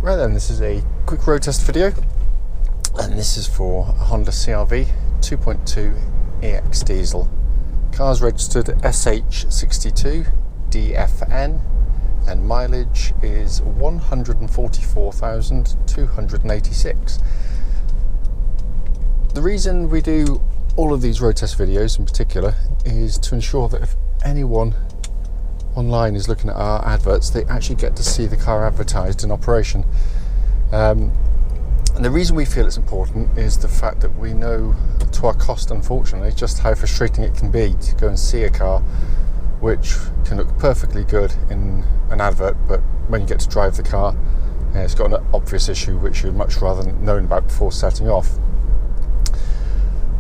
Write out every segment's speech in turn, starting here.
Right then, this is a quick road test video, and this is for a Honda CR-V 2.2 EX diesel. Car's registered SH62DFN and mileage is 144,286. The reason we do all of these road test videos in particular is to ensure that if anyone online is looking at our adverts, they actually get to see the car advertised in operation. And the reason we feel it's important is the fact that we know to our cost, unfortunately, just how frustrating it can be to go and see a car which can look perfectly good in an advert, but when you get to drive the car, it's got an obvious issue which you'd much rather known about before setting off.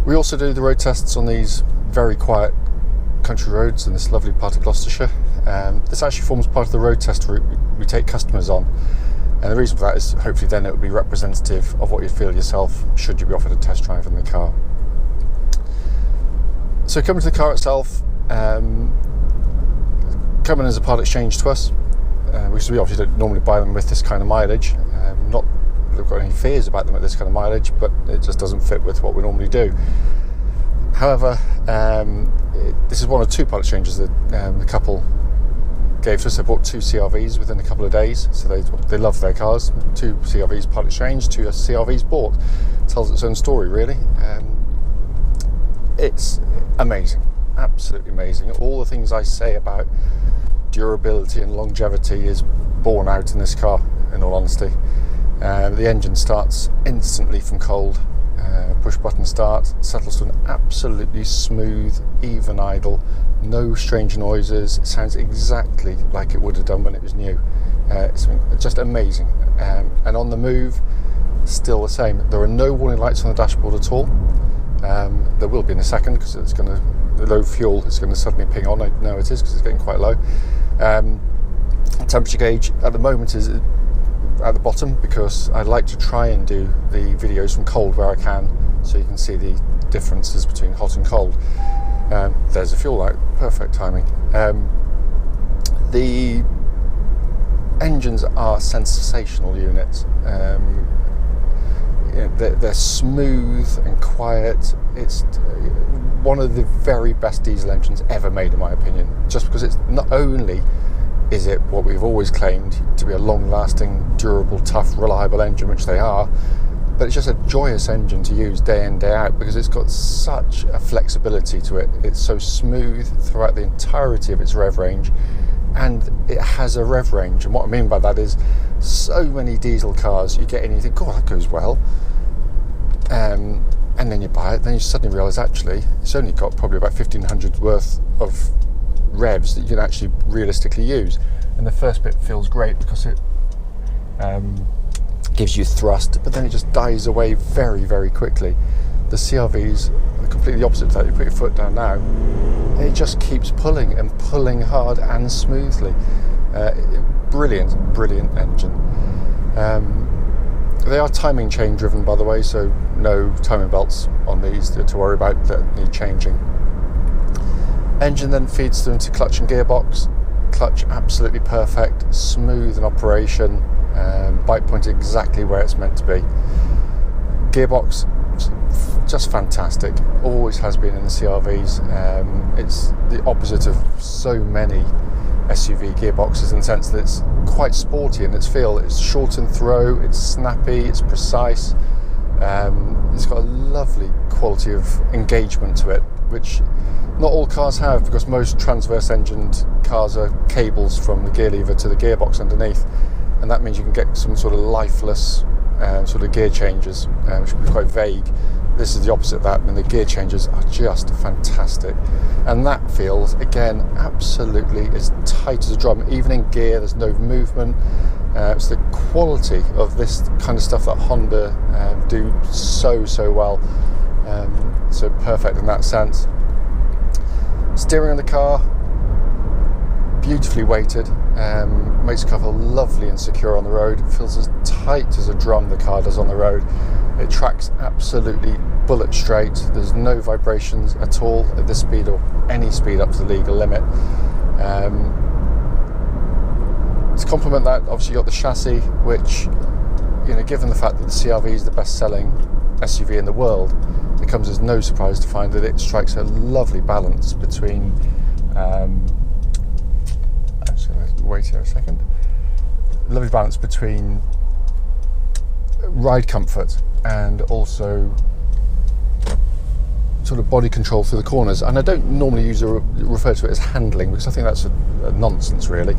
We also do the road tests on these very quiet country roads in this lovely part of Gloucestershire. This actually forms part of the road test route we take customers on, and the reason for that is hopefully then it will be representative of what you'd feel yourself should you be offered a test drive in the car. So coming to the car itself, coming as a part exchange to us, which we obviously don't normally buy them with this kind of mileage. Not that we've got any fears about them at this kind of mileage, but it just doesn't fit with what we normally do. However, this is one of two part exchanges that the couple gave to us. They bought two CR-Vs within a couple of days, so they love their cars. Two CR-Vs part exchange, two CR-Vs bought. It tells its own story, really. It's amazing, absolutely amazing. All the things I say about durability and longevity is borne out in this car, in all honesty. The engine starts instantly from cold. Push button start, settles to an absolutely smooth, even idle, no strange noises. It sounds exactly like it would have done when it was new. It's just amazing. And on the move, still the same. There are no warning lights on the dashboard at all. There will be in a second, because it's going to, the low fuel is going to suddenly ping on. I know it is, because it's getting quite low. Temperature gauge at the moment is at the bottom, because I like to try and do the videos from cold where I can, so you can see the differences between hot and cold. There's a fuel light, perfect timing. The engines are sensational units. They're smooth and quiet. It's one of the very best diesel engines ever made, in my opinion, just because it's not only is it what we've always claimed to be a long-lasting, durable, tough, reliable engine, which they are, but it's just a joyous engine to use day in, day out, because it's got such a flexibility to it. It's so smooth throughout the entirety of its rev range, and it has a rev range. And what I mean by that is, so many diesel cars, you get in and you think, oh, that goes well. And then you buy it, then you suddenly realise, actually, it's only got probably about 1,500 worth of revs that you can actually realistically use, and the first bit feels great because it gives you thrust, but then it just dies away very, very quickly. The CR-Vs are completely opposite to that. You put your foot down now, it just keeps pulling and pulling hard and smoothly. Brilliant engine. They are timing chain driven, by the way, so no timing belts on these to worry about that need changing. Engine then feeds through into clutch and gearbox. Clutch absolutely perfect, smooth in operation, bike point exactly where it's meant to be. Gearbox, just fantastic, always has been in the CR-Vs. It's the opposite of so many SUV gearboxes in the sense that it's quite sporty in its feel. It's short and throw, it's snappy, it's precise. It's got a lovely quality of engagement to it, which not all cars have, because most transverse engined cars are cables from the gear lever to the gearbox underneath, and that means you can get some sort of lifeless sort of gear changes, which can be quite vague. This is the opposite of that, and the gear changes are just fantastic, and that feels, again, absolutely as tight as a drum. Even in gear, there's no movement. It's the quality of this kind of stuff that Honda do so well, so perfect in that sense. Steering on the car, beautifully weighted, makes the car feel lovely and secure on the road. It feels as tight as a drum, the car does on the road. It tracks absolutely bullet straight. There's no vibrations at all at this speed or any speed up to the legal limit. To complement that, obviously you got the chassis, which given the fact that the CR-V is the best-selling SUV in the world, it comes as no surprise to find that it strikes a lovely balance between. I'm just going to wait here a second. Lovely balance between ride comfort and also sort of body control through the corners. And I don't normally refer to it as handling, because I think that's a nonsense, really.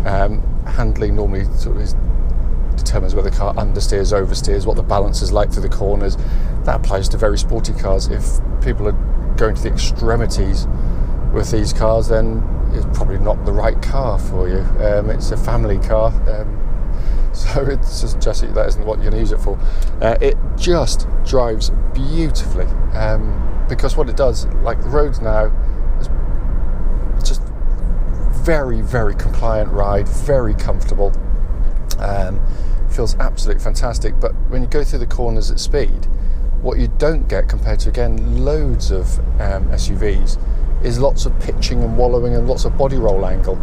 Handling normally sort of determines whether the car understeers, oversteers, what the balance is like through the corners. That applies to very sporty cars. If people are going to the extremities with these cars, then it's probably not the right car for you. It's a family car, so it's just that isn't what you're going to use it for. It just drives beautifully, because what it does, like the roads now, is just very, very compliant ride, very comfortable. Feels absolutely fantastic. But when you go through the corners at speed, what you don't get compared to, again, loads of SUVs, is lots of pitching and wallowing and lots of body roll angle,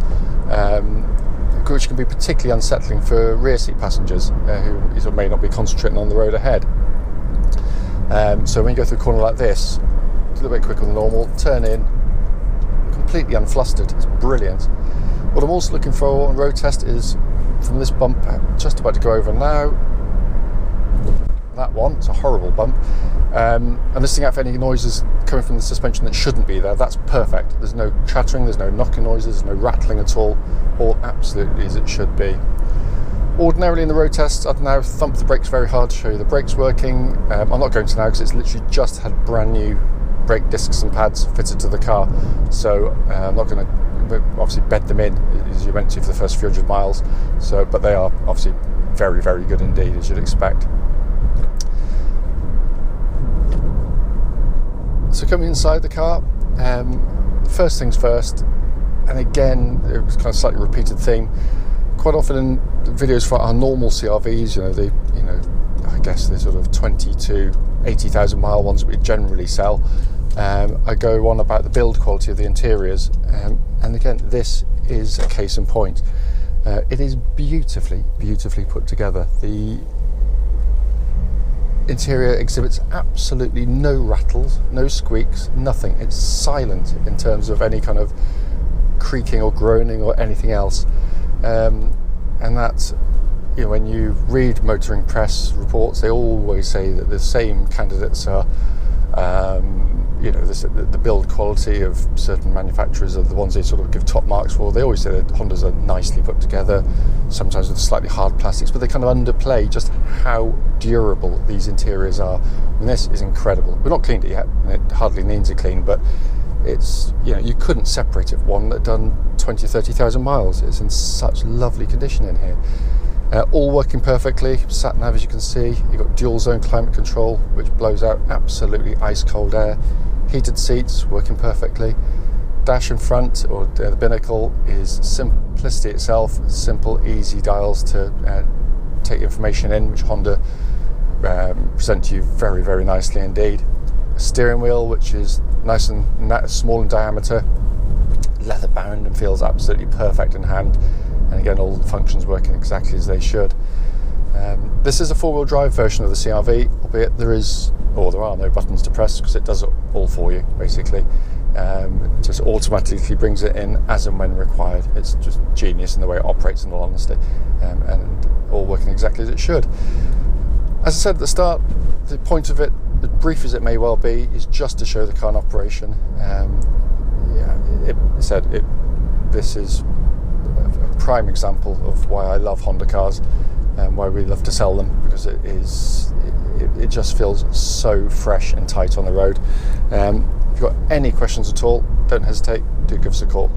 which can be particularly unsettling for rear seat passengers who may not be concentrating on the road ahead. So when you go through a corner like this, a little bit quicker than normal, turn in, completely unflustered. It's brilliant. What I'm also looking for on road test is from this bump, just about to go over now, that one, it's a horrible bump. I'm listening out for any noises coming from the suspension that shouldn't be there. That's perfect. There's no chattering, there's no knocking noises, there's no rattling at all absolutely as it should be. Ordinarily in the road tests, I'd now thump the brakes very hard to show you the brakes working. I'm not going to now because it's literally just had brand new brake discs and pads fitted to the car, so I'm not going to obviously bed them in as you're meant to for the first few hundred miles. So, but they are obviously very, very good indeed, as you'd expect. So coming inside the car, first things first, and again, it was kind of slightly repeated theme. Quite often in videos for our normal CR-Vs, I guess the sort of 20 to 80,000 mile ones that we generally sell, I go on about the build quality of the interiors, and again, this is a case in point. It is beautifully put together. The interior exhibits absolutely no rattles, no squeaks, nothing. It's silent in terms of any kind of creaking or groaning or anything else. And that's, when you read motoring press reports, they always say that the same candidates are, the build quality of certain manufacturers are the ones they sort of give top marks for. They always say that Hondas are nicely put together, sometimes with slightly hard plastics, but they kind of underplay just how durable these interiors are. And this is incredible. We've not cleaned it yet, and it hardly needs a clean, but it's, you couldn't separate it from one that had done 20 or 30,000 miles. It's in such lovely condition in here. All working perfectly. Sat nav, as you can see, you've got dual zone climate control, which blows out absolutely ice cold air. Heated seats working perfectly. Dash in front, or the binnacle, is simplicity itself. Simple, easy dials to take information in, which Honda present to you very, very nicely indeed. A steering wheel, which is nice and small in diameter, leather bound, and feels absolutely perfect in hand. And again, all the functions working exactly as they should. This is a four-wheel drive version of the CR-V, albeit there are no buttons to press, because it does it all for you, basically. It just automatically brings it in as and when required. It's just genius in the way it operates, in all honesty, and all working exactly as it should. As I said at the start, the point of it, as brief as it may well be, is just to show the car in operation. This is a prime example of why I love Honda cars and why we love to sell them, because it just feels so fresh and tight on the road. If you've got any questions at all, don't hesitate, do give us a call.